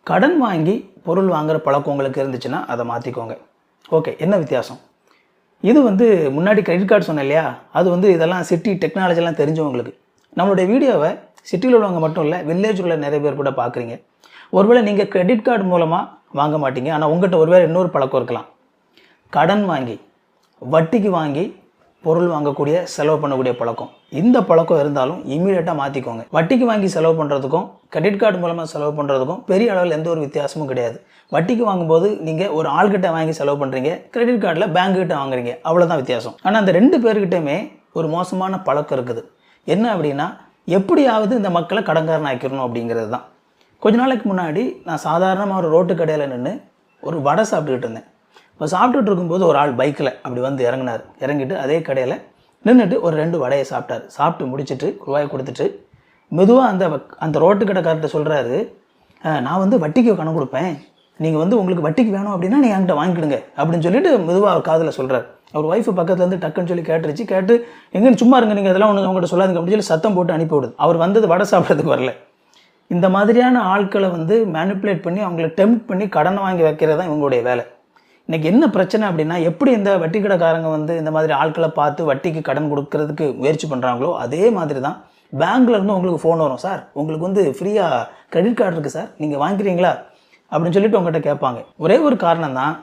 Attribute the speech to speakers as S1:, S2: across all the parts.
S1: கடன் வாங்கி பொருள் வாங்குற பழக்கம் உங்களுக்கு இருந்துச்சுன்னா அதை மாற்றிக்கோங்க. ஓகே, என்ன வித்தியாசம்? இது முன்னாடி கிரெடிட் கார்டு சொன்னேன் இல்லையா, அது இதெல்லாம் சிட்டி டெக்னாலஜிலாம் தெரிஞ்சவங்களுக்கு. நம்மளுடைய வீடியோவை சிட்டியில் உள்ளவங்க மட்டும் இல்லை, வில்லேஜ் உள்ள நிறைய பேர் கூட பார்க்குறீங்க. ஒருவேளை நீங்கள் கிரெடிட் கார்டு மூலமாக வாங்க மாட்டீங்க, ஆனால் உங்கள்கிட்ட ஒருவேளை இன்னொரு பழக்கம் இருக்கலாம். கடன் வாங்கி வட்டிக்கு வாங்கி பொருள் வாங்கக்கூடிய செலவு பண்ணக்கூடிய பழக்கம். இந்த பழக்கம் இருந்தாலும் இமீடியட்டாக மாற்றிக்கோங்க. வட்டிக்கு வாங்கி செலவு பண்ணுறதுக்கும் கிரெடிட் கார்டு மூலமாக செலவு பண்ணுறதுக்கும் பெரிய அளவில் எந்த ஒரு வித்தியாசமும் கிடையாது. வட்டிக்கு வாங்கும்போது நீங்கள் ஒரு ஆள்கிட்ட வாங்கி செலவு பண்ணுறீங்க, கிரெடிட் கார்டில் பேங்க்கிட்ட வாங்குறீங்க, அவ்வளோதான் வித்தியாசம். ஆனால் அந்த 2 பேர்கிட்டையுமே ஒரு மோசமான பழக்கம் இருக்குது. என்ன அப்படின்னா, எப்படியாவது இந்த மக்களை கடன்காரன் ஆக்கிடணும் அப்படிங்கிறது தான். கொஞ்ச நாளைக்கு முன்னாடி நான் சாதாரணமாக ஒரு ரோட்டு கடையில் நின்று ஒரு வடை சாப்பிட்டுக்கிட்டு இருந்தேன். இப்போ சாப்பிட்டுட்டு இருக்கும்போது ஒரு ஆள் பைக்கில் அப்படி இறங்கினார். இறங்கிட்டு அதே கடையில் நின்றுட்டு ஒரு 2 வடையை சாப்பிட்டார். சாப்பிட்டு முடிச்சுட்டு ரூபாய் கொடுத்துட்டு மெதுவாக அந்த ரோட்டு கடைக்கார்ட்ட சொல்கிறாரு, நான் வட்டிக்கு கணக்கு கொடுப்பேன், நீங்கள் உங்களுக்கு வட்டிக்கு வேணும் அப்படின்னா நீங்கள் என்கிட்ட வாங்கிக்கிடுங்க அப்படின்னு சொல்லிட்டு மெதுவாக அவர் காதில் சொல்கிறார். அவர் ஒய்ஃபு பக்கத்துலேருந்து டக்குன்னு சொல்லி கேட்டு எங்கேன்னு சும்மா இருங்க, நீங்கள் இதெல்லாம் ஒன்று அவங்கள்ட்ட சொல்லாதுங்க அப்படின்னு சொல்லி சத்தம் போட்டு அனுப்பி விடுது. அவர் வடை சாப்பிட்றதுக்கு வரல. இந்த மாதிரியான ஆட்களை மேனிப்புலேட் பண்ணி அவங்கள டெம்ப்ட் பண்ணி கடனை வாங்கி வைக்கிறது தான் இவங்களுடைய வேலை. இன்றைக்கி என்ன பிரச்சனை அப்படின்னா, எப்படி இந்த வட்டி கடைக்காரங்க இந்த மாதிரி ஆட்களை பார்த்து வட்டிக்கு கடன் கொடுக்கறதுக்கு முயற்சி பண்ணுறாங்களோ அதே மாதிரி தான் பேங்க்லேருந்து உங்களுக்கு ஃபோன் வரும். சார், உங்களுக்கு ஃப்ரீயாக கிரெடிட் கார்டு இருக்குது சார், நீங்கள் வாங்கிக்கிறீங்களா அப்படின்னு சொல்லிட்டு உங்கள்கிட்ட கேட்பாங்க. ஒரே ஒரு காரணம் தான்,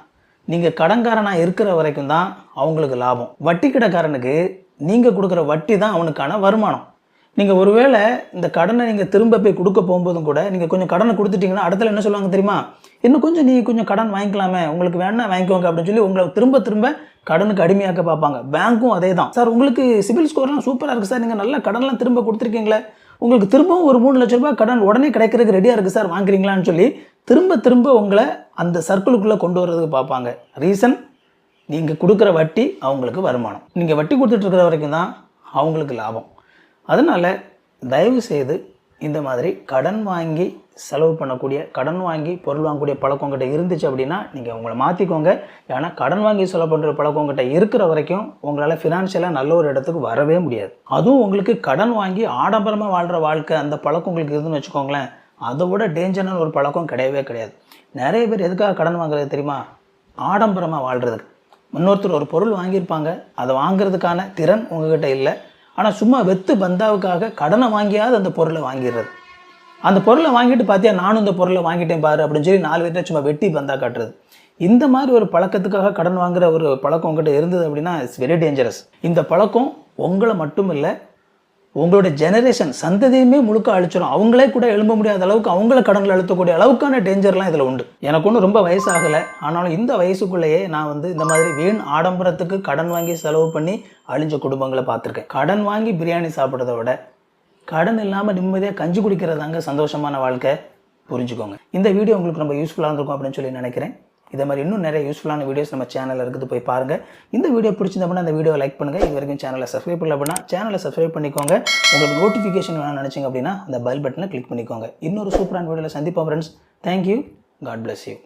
S1: நீங்கள் கடன்காரனாக இருக்கிற வரைக்கும் தான் அவங்களுக்கு லாபம். வட்டி கடைக்காரனுக்கு நீங்கள் கொடுக்குற வட்டி தான் அவனுக்கான வருமானம். நீங்கள் ஒருவேளை இந்த கடனை நீங்கள் திரும்ப போய் கொடுக்க போகும்போதும் கூட நீங்கள் கொஞ்சம் கடனை கொடுத்துட்டிங்கன்னா அடுத்தல என்ன சொல்லுவாங்க தெரியுமா, இன்னும் கொஞ்சம் கடன் வாங்கிக்கலாமே, உங்களுக்கு வேணா வாங்கிக்கோங்க அப்படின்னு சொல்லி உங்களை திரும்ப கடனுக்கு அடிமையாக்க பார்ப்பாங்க. பேங்க்கும் அதே தான். சார், உங்களுக்கு சிபில் ஸ்கோர்லாம் சூப்பராக இருக்குது சார், நீங்கள் நல்ல கடன்லாம் திரும்ப கொடுத்துருக்கீங்களே, உங்களுக்கு திரும்பவும் ஒரு 3 லட்ச ரூபாய் கடன் உடனே கிடைக்கிறதுக்கு ரெடியாக இருக்குது சார், வாங்குறீங்களான்னு சொல்லி திரும்ப உங்களை அந்த சர்க்கிளுக்குள்ளே கொண்டு வர்றதுக்கு பார்ப்பாங்க. ரீசன், நீங்கள் கொடுக்குற வட்டி அவங்களுக்கு வருமானம். நீங்கள் வட்டி கொடுத்துட்ருக்கிற வரைக்கும் தான் அவங்களுக்கு லாபம். அதனால் தயவு செய்து இந்த மாதிரி கடன் வாங்கி செலவு பண்ணக்கூடிய, கடன் வாங்கி பொருள் வாங்கக்கூடிய பழக்கம் கிட்ட இருந்துச்சு அப்படின்னா நீங்கள் உங்களை மாற்றிக்கோங்க. ஏன்னா கடன் வாங்கி செலவு பண்ணுற பழக்கம் கிட்ட இருக்கிற வரைக்கும் உங்களால் ஃபினான்ஷியலாக நல்ல ஒரு இடத்துக்கு வரவே முடியாது. அதுவும் உங்களுக்கு கடன் வாங்கி ஆடம்பரமாக வாழ்கிற வாழ்க்கை அந்த பழக்கம் உங்களுக்கு இருந்துன்னு வச்சுக்கோங்களேன், அதை விட டேஞ்சரான ஒரு பழக்கம் கிடையவே கிடையாது. நிறைய பேர் எதுக்காக கடன் வாங்குறது தெரியுமா? ஆடம்பரமாக வாழ்கிறதுக்கு. இன்னொருத்தர் ஒரு பொருள் வாங்கியிருப்பாங்க, அதை வாங்குறதுக்கான திறன் உங்ககிட்ட இல்லை, ஆனால் சும்மா வெத்து பந்தாவுக்காக கடனை வாங்கியாவது அந்த பொருளை வாங்கிடுறது. அந்த பொருளை வாங்கிட்டு பார்த்தியா, நானும் இந்த பொருளை வாங்கிட்டேன் பாரு அப்படின்னு சொல்லி 4 பேர்ட்ட சும்மா வெட்டி பந்தா காட்டுறது. இந்த மாதிரி ஒரு பழக்கத்துக்காக கடன் வாங்குற ஒரு பழக்கம் உங்கள்கிட்ட இருந்தது அப்படின்னா இட்ஸ் வெரி டேஞ்சரஸ். இந்த பழக்கம் உங்களை மட்டும் இல்லை, உங்களோட ஜெனரேஷன் சந்ததியுமே முழுக்க அழிச்சிடும். அவங்களே கூட எழும்ப முடியாத அளவுக்கு அவங்கள கடனில் அழுத்தக்கூடிய அளவுக்கான டேஞ்சர்லாம் இதில் உண்டு. எனக்கு ஒன்றும் ரொம்ப வயசாகலை, ஆனாலும் இந்த வயசுக்குள்ளேயே நான் இந்த மாதிரி வீண் ஆடம்பரத்துக்கு கடன் வாங்கி செலவு பண்ணி அழிஞ்ச குடும்பங்களை பார்த்துருக்கேன். கடன் வாங்கி பிரியாணி சாப்பிட்றத விட கடன் இல்லாமல் நிம்மதியாக கஞ்சி குடிக்கிறதாங்க சந்தோஷமான வாழ்க்கை. புரிஞ்சுக்கோங்க. இந்த வீடியோ உங்களுக்கு ரொம்ப யூஸ்ஃபுல்லாக இருந்திருக்கும் அப்படின்னு சொல்லி நினைக்கிறேன். இதே மாதிரி இன்னும் நிறைய யூஸ்ஃபுல்லான வீடியோஸ் நம்ம சேனலில் இருக்குது, போய் பாருங்கள். இந்த வீடியோ பிடிச்சிருந்தா அந்த வீடியோவை லைக் பண்ணுங்கள். இது வரைக்கும் சேனலை சப்ஸ்கிரைப் பண்ணல அப்படின்னா சேனலை சப்ஸ்கிரைப் பண்ணிக்கோங்க. உங்களுக்கு நோட்டிஃபிகேஷன் வேணும்னு நினச்சிங்க அப்படின்னா அந்த பெல் பட்டனை கிளிக் பண்ணிக்கோங்க. இன்னொரு சூப்பரான வீடியோவில் சந்திப்போம் friends. Thank you. God bless you.